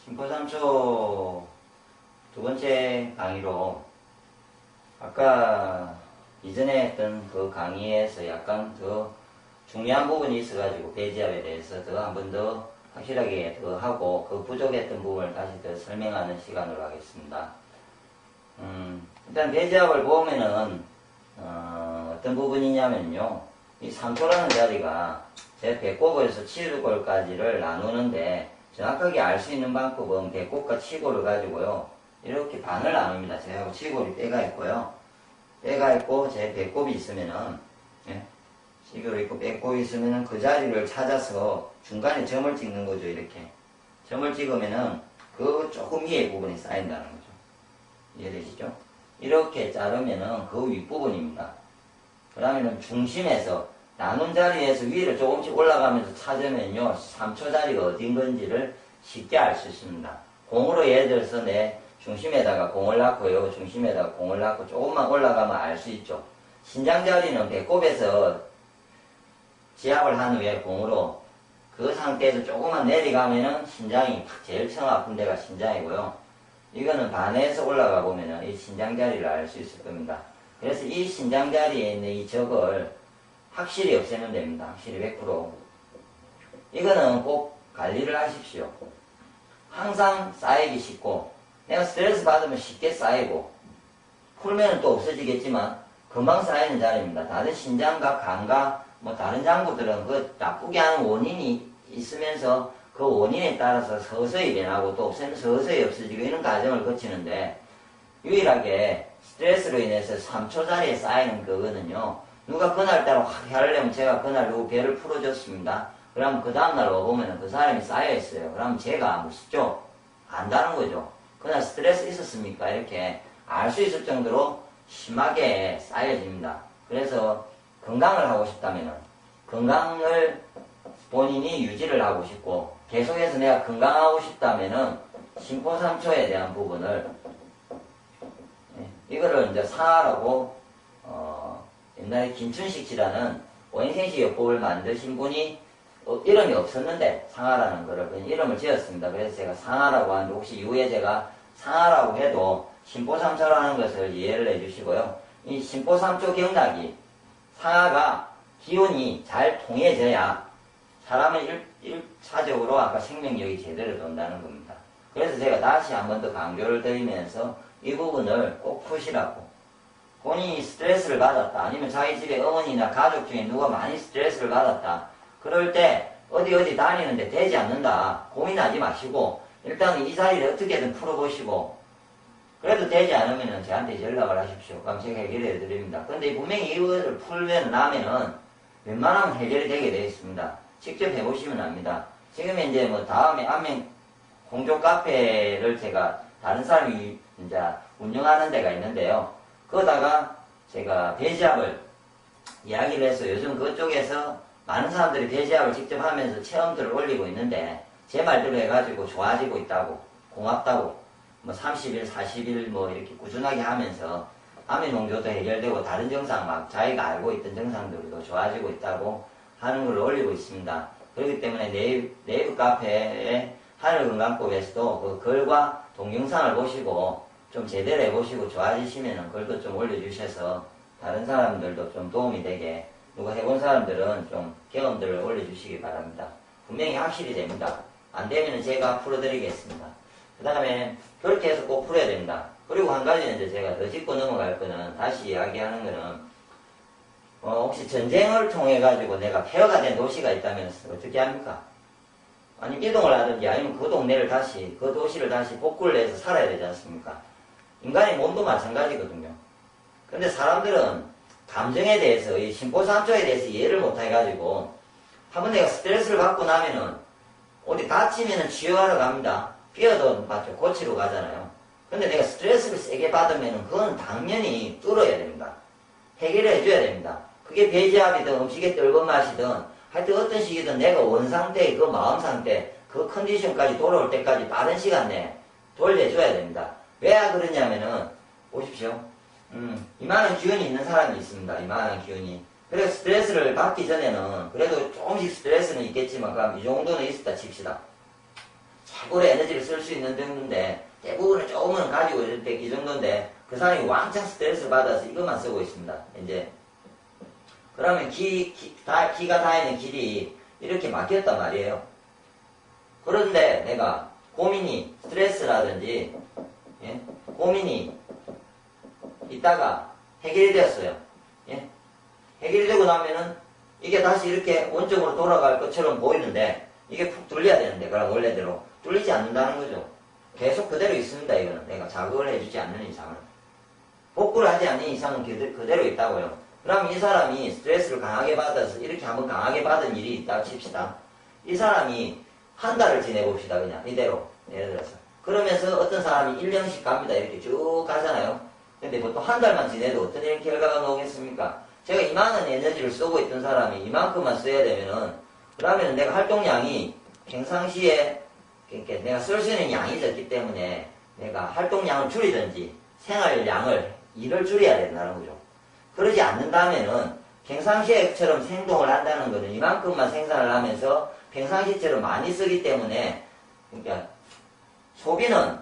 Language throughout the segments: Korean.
심포삼초 두 번째 강의로 아까 이전에 했던 그 강의에서 약간 더 중요한 부분이 있어가지고 배지압에 대해서 더 한 번 더 확실하게 더 하고 그 부족했던 부분을 다시 더 설명하는 시간으로 하겠습니다. 일단 배지압을 보면은 어떤 부분이냐면요, 이 3초라는 자리가 제 배꼽에서 치골까지를 나누는데 정확하게 알 수 있는 방법은 배꼽과 치골을 가지고요, 이렇게 반을 나눕니다. 제하고 치골이 뼈가 있고요, 뼈가 있고 제 배꼽이 있으면은, 치골이 있고 배꼽이 있으면은 그 자리를 찾아서 중간에 점을 찍는 거죠. 이렇게 점을 찍으면은 그 조금 위에 부분이 쌓인다는 거죠. 이해되시죠? 이렇게 자르면은 그 윗부분입니다. 그 다음에는 중심에서 나눈 자리에서 위를 조금씩 올라가면서 찾으면요, 3초 자리가 어딘 건지를 쉽게 알 수 있습니다. 공으로 예를 들어서 내 중심에다가 공을 놨고요, 중심에다가 공을 놨고 조금만 올라가면 알 수 있죠. 신장 자리는 배꼽에서 지압을 한 후에 공으로 그 상태에서 조금만 내려가면은 신장이 제일 처음 아픈 데가 신장이고요. 이거는 반에서 올라가 보면은 이 신장 자리를 알 수 있을 겁니다. 그래서 이 신장 자리에 있는 이 적을 확실히 없애면 됩니다. 확실히 100%. 이거는 꼭 관리를 하십시오. 항상 쌓이기 쉽고, 내가 스트레스 받으면 쉽게 쌓이고, 풀면 또 없어지겠지만 금방 쌓이는 자리입니다. 다른 신장과 간과 뭐 다른 장부들은 그 나쁘게 하는 원인이 있으면서 그 원인에 따라서 서서히 변하고 또 없애면 서서히 없어지고 이런 과정을 거치는데, 유일하게 스트레스로 인해서 3초 자리에 쌓이는 그거는요, 누가 그날따라 확 하려면 제가 그날 누구 배를 풀어줬습니다. 그러면 그 다음날 와보면 그 사람이 쌓여있어요. 그러면 제가 무섭죠? 안다는 거죠. 그날 스트레스 있었습니까? 이렇게 알 수 있을 정도로 심하게 쌓여집니다. 그래서 건강을 하고 싶다면은, 건강을 본인이 유지를 하고 싶고 계속해서 내가 건강하고 싶다면은 심포삼초에 대한 부분을, 이거를 이제 상하라고, 옛날에 김춘식 씨라는 오인생식 요법을 만드신 분이 이름이 없었는데 상하라는 거를 그냥 이름을 지었습니다. 그래서 제가 상하라고 하는데, 혹시 이후에 제가 상하라고 해도 심포삼초라는 것을 이해를 해주시고요. 이 심포삼초 경락이, 상하가 기운이 잘 통해져야 사람은 1차적으로 아까 생명력이 제대로 돈다는 겁니다. 그래서 제가 다시 한 번 더 강조를 드리면서 이 부분을 꼭 푸시라고. 본인이 스트레스를 받았다, 아니면 자기 집에 어머니나 가족 중에 누가 많이 스트레스를 받았다, 그럴 때 어디 다니는데 되지 않는다 고민하지 마시고 일단 이 자리를 어떻게든 풀어보시고, 그래도 되지 않으면 저한테 연락을 하십시오. 그럼 제가 해결해 드립니다. 근데 분명히 이거를 풀면 나면은 웬만하면 해결이 되게 되어 있습니다. 직접 해보시면 압니다. 지금 이제 뭐 다음에 안면 공조 카페를 제가 다른 사람이 이제 운영하는 데가 있는데요. 거기다가 제가 배지압을 이야기를 해서 요즘 그쪽에서 많은 사람들이 배지압을 직접 하면서 체험들을 올리고 있는데, 제 말대로 해가지고 좋아지고 있다고, 고맙다고, 뭐 30일, 40일 뭐 이렇게 꾸준하게 하면서 암이농조도 해결되고 다른 증상, 막 자기가 알고 있던 증상들도 좋아지고 있다고 하는 걸 올리고 있습니다. 그렇기 때문에 네이버 카페에 하늘건강법에서도 그 글과 동영상을 보시고 좀 제대로 해보시고 좋아지시면 글도 좀 올려주셔서 다른 사람들도 좀 도움이 되게, 누가 해본 사람들은 좀 경험들을 올려주시기 바랍니다. 분명히 확실히 됩니다. 안 되면 제가 풀어드리겠습니다. 그 다음에 그렇게 해서 꼭 풀어야 됩니다. 그리고 한 가지는 이제 제가 더 짚고 넘어갈 거는, 다시 이야기하는 거는, 혹시 전쟁을 통해 가지고 내가 폐허가 된 도시가 있다면 어떻게 합니까? 아니 이동을 하든지 아니면 그 동네를 다시, 그 도시를 다시 복구를 해서 살아야 되지 않습니까? 인간의 몸도 마찬가지거든요. 근데 사람들은 감정에 대해서, 이 심포삼초에 대해서 이해를 못 해가지고, 한번 내가 스트레스를 받고 나면은 어디 다치면은 치료하러 갑니다. 삐어도 맞죠, 고치러 가잖아요. 근데 내가 스트레스를 세게 받으면은 그건 당연히 뚫어야 됩니다. 해결을 해줘야 됩니다. 그게 배지압이든 음식의 떫은 맛이든 하여튼 어떤 식이든 내가 원상태, 그 마음 상태, 그 컨디션까지 돌아올 때까지 빠른 시간 내에 돌려줘야 됩니다. 왜 그러냐면은, 보십시오. 이만한 기운이 있는 사람이 있습니다. 이만한 기운이. 그래서 스트레스를 받기 전에는 그래도 조금씩 스트레스는 있겠지만, 그럼 이 정도는 있었다 칩시다. 최고로 에너지를 쓸 수 있는 정도인데, 대부분은 조금은 가지고 있을 때 이 정도인데, 그 사람이 왕창 스트레스를 받아서 이것만 쓰고 있습니다. 이제. 그러면 기가 다 있는 길이 이렇게 막혔단 말이에요. 그런데 내가 고민이, 스트레스라든지, 예? 고민이 있다가 해결이 되었어요. 예? 해결이 되고 나면은 이게 다시 이렇게 원점으로 돌아갈 것처럼 보이는데, 이게 푹 뚫려야 되는데, 그럼 원래대로. 뚫리지 않는다는 거죠. 계속 그대로 있습니다, 이거는. 내가 자극을 해주지 않는 이상은. 복구를 하지 않는 이상은 그대로 있다고요. 그럼 이 사람이 스트레스를 강하게 받아서 이렇게 한번 강하게 받은 일이 있다고 칩시다. 이 사람이 한 달을 지내봅시다, 그냥. 이대로. 예를 들어서. 그러면서 어떤 사람이 1년씩 갑니다. 이렇게 쭉 가잖아요. 근데 보통 한 달만 지내도 어떤 이런 결과가 나오겠습니까? 제가 이만한 에너지를 쓰고 있던 사람이 이만큼만 써야 되면은, 그러면 내가 활동량이 평상시에, 그러니까 내가 쓸 수 있는 양이 적기 때문에 내가 활동량을 줄이든지 생활량을, 일을 줄여야 된다는 거죠. 그러지 않는다면은 평상시에처럼 행동을 한다는 것은 이만큼만 생산을 하면서 평상시처럼 많이 쓰기 때문에, 그러니까 소비는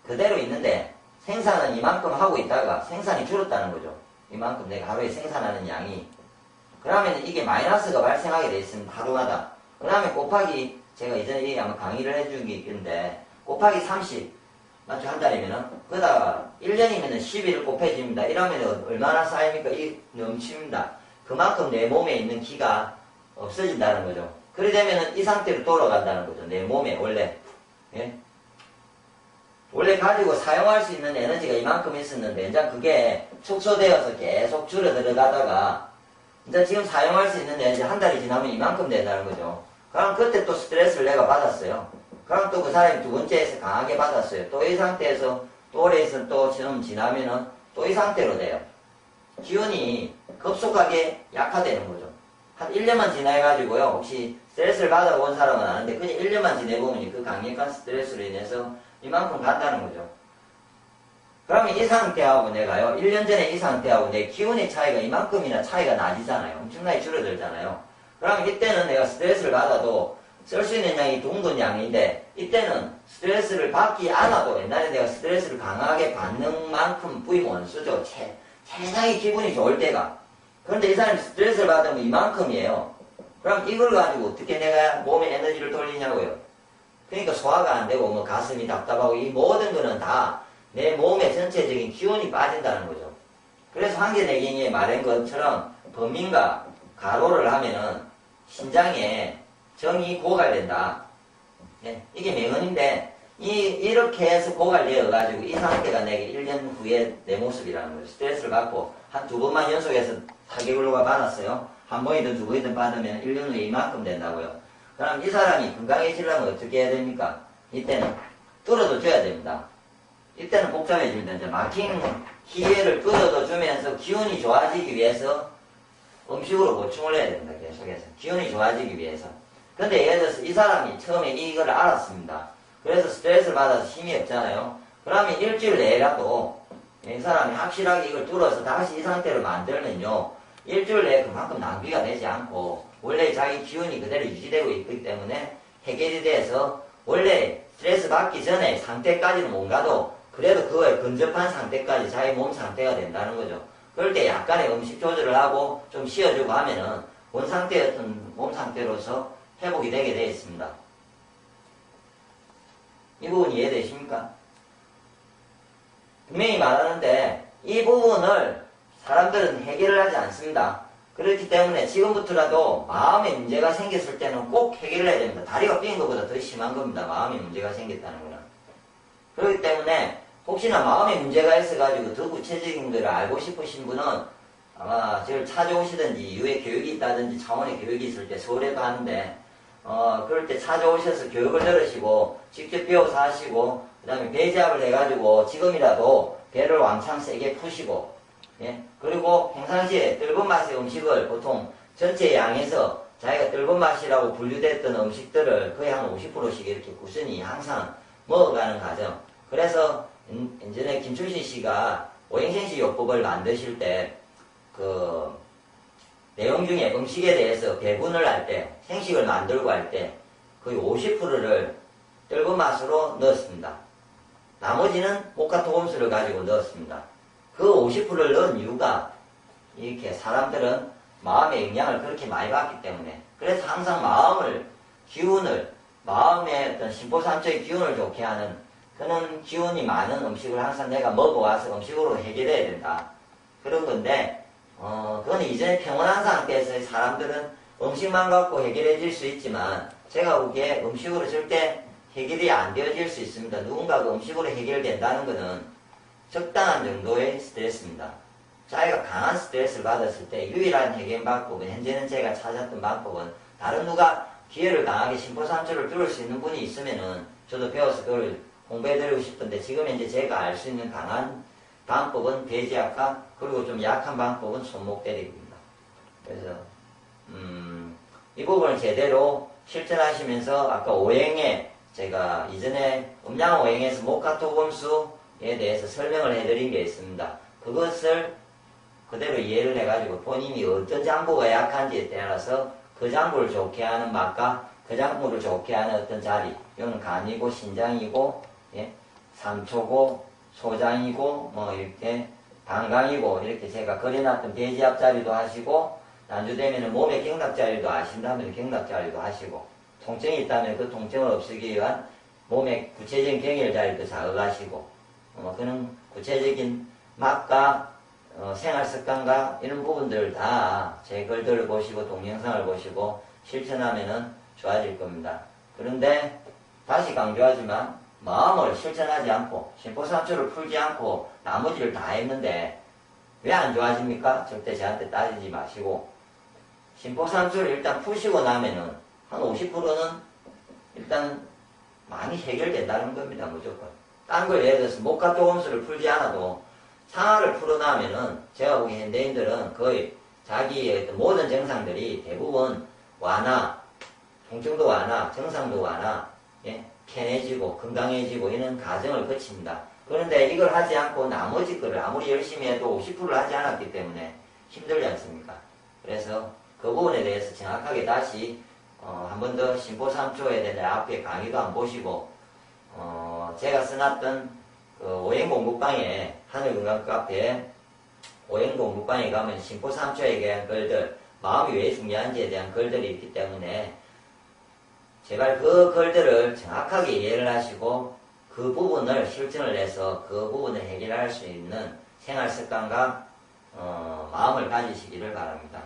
그대로 있는데 생산은 이만큼 하고 있다가 생산이 줄었다는 거죠. 이만큼 내가 하루에 생산하는 양이. 그러면 이게 마이너스가 발생하게 돼 있습니다. 하루마다. 그 다음에 곱하기, 제가 이전에 아마 강의를 해준 게 있는데, 곱하기 30. 맞죠? 한 달이면은. 그러다가 1년이면은 12를 곱해집니다. 이러면 얼마나 쌓입니까? 이 넘칩니다. 그만큼 내 몸에 있는 기가 없어진다는 거죠. 그래 되면은 이 상태로 돌아간다는 거죠. 내 몸에 원래. 예? 원래 가지고 사용할 수 있는 에너지가 이만큼 있었는데, 이제 그게 축소되어서 계속 줄어들어가다가, 이제 지금 사용할 수 있는 에너지 한 달이 지나면 이만큼 된다는 거죠. 그럼 그때 또 스트레스를 내가 받았어요. 그럼 또 그 사람이 두 번째에서 강하게 받았어요. 또 이 상태에서, 또 오래에서 또 좀 지나면은 또 이 상태로 돼요. 기운이 급속하게 약화되는 거죠. 한 1년만 지나가지고요. 혹시 스트레스를 받아본 사람은 아는데, 그냥 1년만 지내보면 그 강력한 스트레스로 인해서 이만큼 간다는 거죠. 그러면 이 상태하고 내가요, 1년 전에 이 상태하고 내 기운의 차이가 이만큼이나 차이가 나지잖아요. 엄청나게 줄어들잖아요. 그러면 이때는 내가 스트레스를 받아도 쓸 수 있는 양이 둥근 양인데, 이때는 스트레스를 받지 않아도, 옛날에 내가 스트레스를 강하게 받는 만큼 부임 원수죠. 세상에 기분이 좋을 때가. 그런데 이 사람이 스트레스를 받으면 이만큼이에요. 그럼 이걸 가지고 어떻게 내가 몸에 에너지를 돌리냐고요. 그러니까 소화가 안 되고, 뭐 가슴이 답답하고, 이 모든 거는 다 내 몸의 전체적인 기운이 빠진다는 거죠. 그래서 황제내경에 말한 것처럼 범민과 가로를 하면은 신장에 정이 고갈된다. 네, 이게 명언인데, 이렇게 해서 고갈되어가지고 이 상태가 내게 1년 후에 내 모습이라는 거예요. 스트레스를 받고 한 두 번만 연속해서 타격을로가 받았어요. 한 번이든 두 번이든 받으면 1년 후에 이만큼 된다고요. 그럼 이 사람이 건강해지려면 어떻게 해야 됩니까? 이때는 뚫어도 줘야 됩니다. 이때는 복잡해집니다. 이제 막힌 희애를 뚫어도 주면서 기운이 좋아지기 위해서 음식으로 보충을 해야 됩니다. 계속해서. 기운이 좋아지기 위해서. 근데 예를 들어서 이 사람이 처음에 이걸 알았습니다. 그래서 스트레스를 받아서 힘이 없잖아요. 그러면 일주일 내라도 이 사람이 확실하게 이걸 뚫어서 다시 이 상태로 만들면요, 일주일 내에 그만큼 낭비가 되지 않고 원래 자기 기운이 그대로 유지되고 있기 때문에 해결이 돼서 원래 스트레스 받기 전에 상태까지는 못 가도 그래도 그거에 근접한 상태까지 자기 몸 상태가 된다는 거죠. 그럴 때 약간의 음식 조절을 하고 좀 쉬어주고 하면은 본 상태였던 몸 상태로서 회복이 되게 되어 있습니다. 이 부분 이해되십니까? 분명히 말하는데 이 부분을 사람들은 해결을 하지 않습니다. 그렇기 때문에 지금부터라도 마음에 문제가 생겼을 때는 꼭 해결을 해야 됩니다. 다리가 삐인 것보다 더 심한 겁니다. 마음에 문제가 생겼다는 거는. 그렇기 때문에 혹시나 마음에 문제가 있어가지고 더 구체적인 걸 알고 싶으신 분은 아마 저를 찾아오시든지 이후에 교육이 있다든지 차원의 교육이 있을 때 서울에도 하는데 그럴 때 찾아오셔서 교육을 들으시고 직접 배워서 하시고 그 다음에 배제압을 해가지고 지금이라도 배를 왕창 세게 푸시고, 예? 그리고 평상시에 뜰분 맛의 음식을 보통 전체 양에서 자기가 뜰분 맛이라고 분류됐던 음식들을 거의 한 50%씩 이렇게 꾸준히 항상 먹어가는 과정. 그래서 예전에 김춘신 씨가 오행생시 요법을 만드실 때 그 내용 중에 음식에 대해서 배분을 할 때, 생식을 만들고 할 때 거의 50%를 떫은 맛으로 넣었습니다. 나머지는 모카토금수를 가지고 넣었습니다. 그 50%를 넣은 이유가 이렇게 사람들은 마음의 영향을 그렇게 많이 받기 때문에, 그래서 항상 마음의 어떤 심포삼초의 기운을 좋게 하는 그런 기운이 많은 음식을 항상 내가 먹어와서 음식으로 해결해야 된다. 그런 건데, 그건 이전에 평온한 상태에서 사람들은 음식만 갖고 해결해질 수 있지만, 제가 보기에 음식으로 절대 해결이 안 되어질 수 있습니다. 누군가가 음식으로 해결된다는 것은 적당한 정도의 스트레스입니다. 자기가 강한 스트레스를 받았을 때 유일한 해결 방법은, 현재는 제가 찾았던 방법은, 다른 누가 기회를 강하게 심포삼초를 들을 수 있는 분이 있으면은 저도 배워서 그걸 공부해드리고 싶은데, 지금 현재 제가 알 수 있는 강한 방법은 배지압과, 그리고 좀 약한 방법은 손목 때리기입니다. 그래서 이 부분을 제대로 실천하시면서, 아까 오행에 제가 이전에 음양 오행에서 모카토금수에 대해서 설명을 해드린 게 있습니다. 그것을 그대로 이해를 해가지고 본인이 어떤 장부가 약한지에 따라서 그 장부를 좋게 하는 맛과 그 장부를 좋게 하는 어떤 자리, 이건 간이고 신장이고, 예? 삼초고 소장이고, 뭐 이렇게 방광이고, 이렇게 제가 그려놨던 배지압 자리도 하시고, 난주되면 몸의 경락 자리도 아신다면 경락 자리도 하시고, 통증이 있다면 그 통증을 없애기 위한 몸의 구체적인 경혈 자리도 작업하시고, 그런 구체적인 맛과 생활 습관과 이런 부분들을 다 제 글들을 보시고 동영상을 보시고 실천하면은 좋아질 겁니다. 그런데 다시 강조하지만, 마음을 실천하지 않고 심포삼초를 풀지 않고 나머지를 다 했는데 왜 안 좋아집니까? 절대 저한테 따지지 마시고, 심포삼초를 일단 푸시고 나면은 한 50%는 일단 많이 해결된다는 겁니다. 무조건. 딴 걸 예를 들어서 모카토금수를 풀지 않아도 상하를 풀어나면은, 제가 보기엔 현대인들은 거의 자기의 어떤 모든 증상들이 대부분 완화, 통증도 완화, 증상도 완화, 예? 편해지고 건강해지고 이런 과정을 거칩니다. 그런데 이걸 하지 않고 나머지 거를 아무리 열심히 해도 50%를 하지 않았기 때문에 힘들지 않습니까? 그래서 그 부분에 대해서 정확하게 다시 한 번 더 심포삼초에 대한 앞에 강의도 한번 보시고, 제가 써놨던 그 오행공부방에, 하늘건강 카페에 오행공부방에 가면 심포삼초에 대한 글들, 마음이 왜 중요한지에 대한 글들이 있기 때문에 제발 그 글들을 정확하게 이해를 하시고 그 부분을 실천을 해서 그 부분을 해결할 수 있는 생활 습관과 마음을 가지시기를 바랍니다.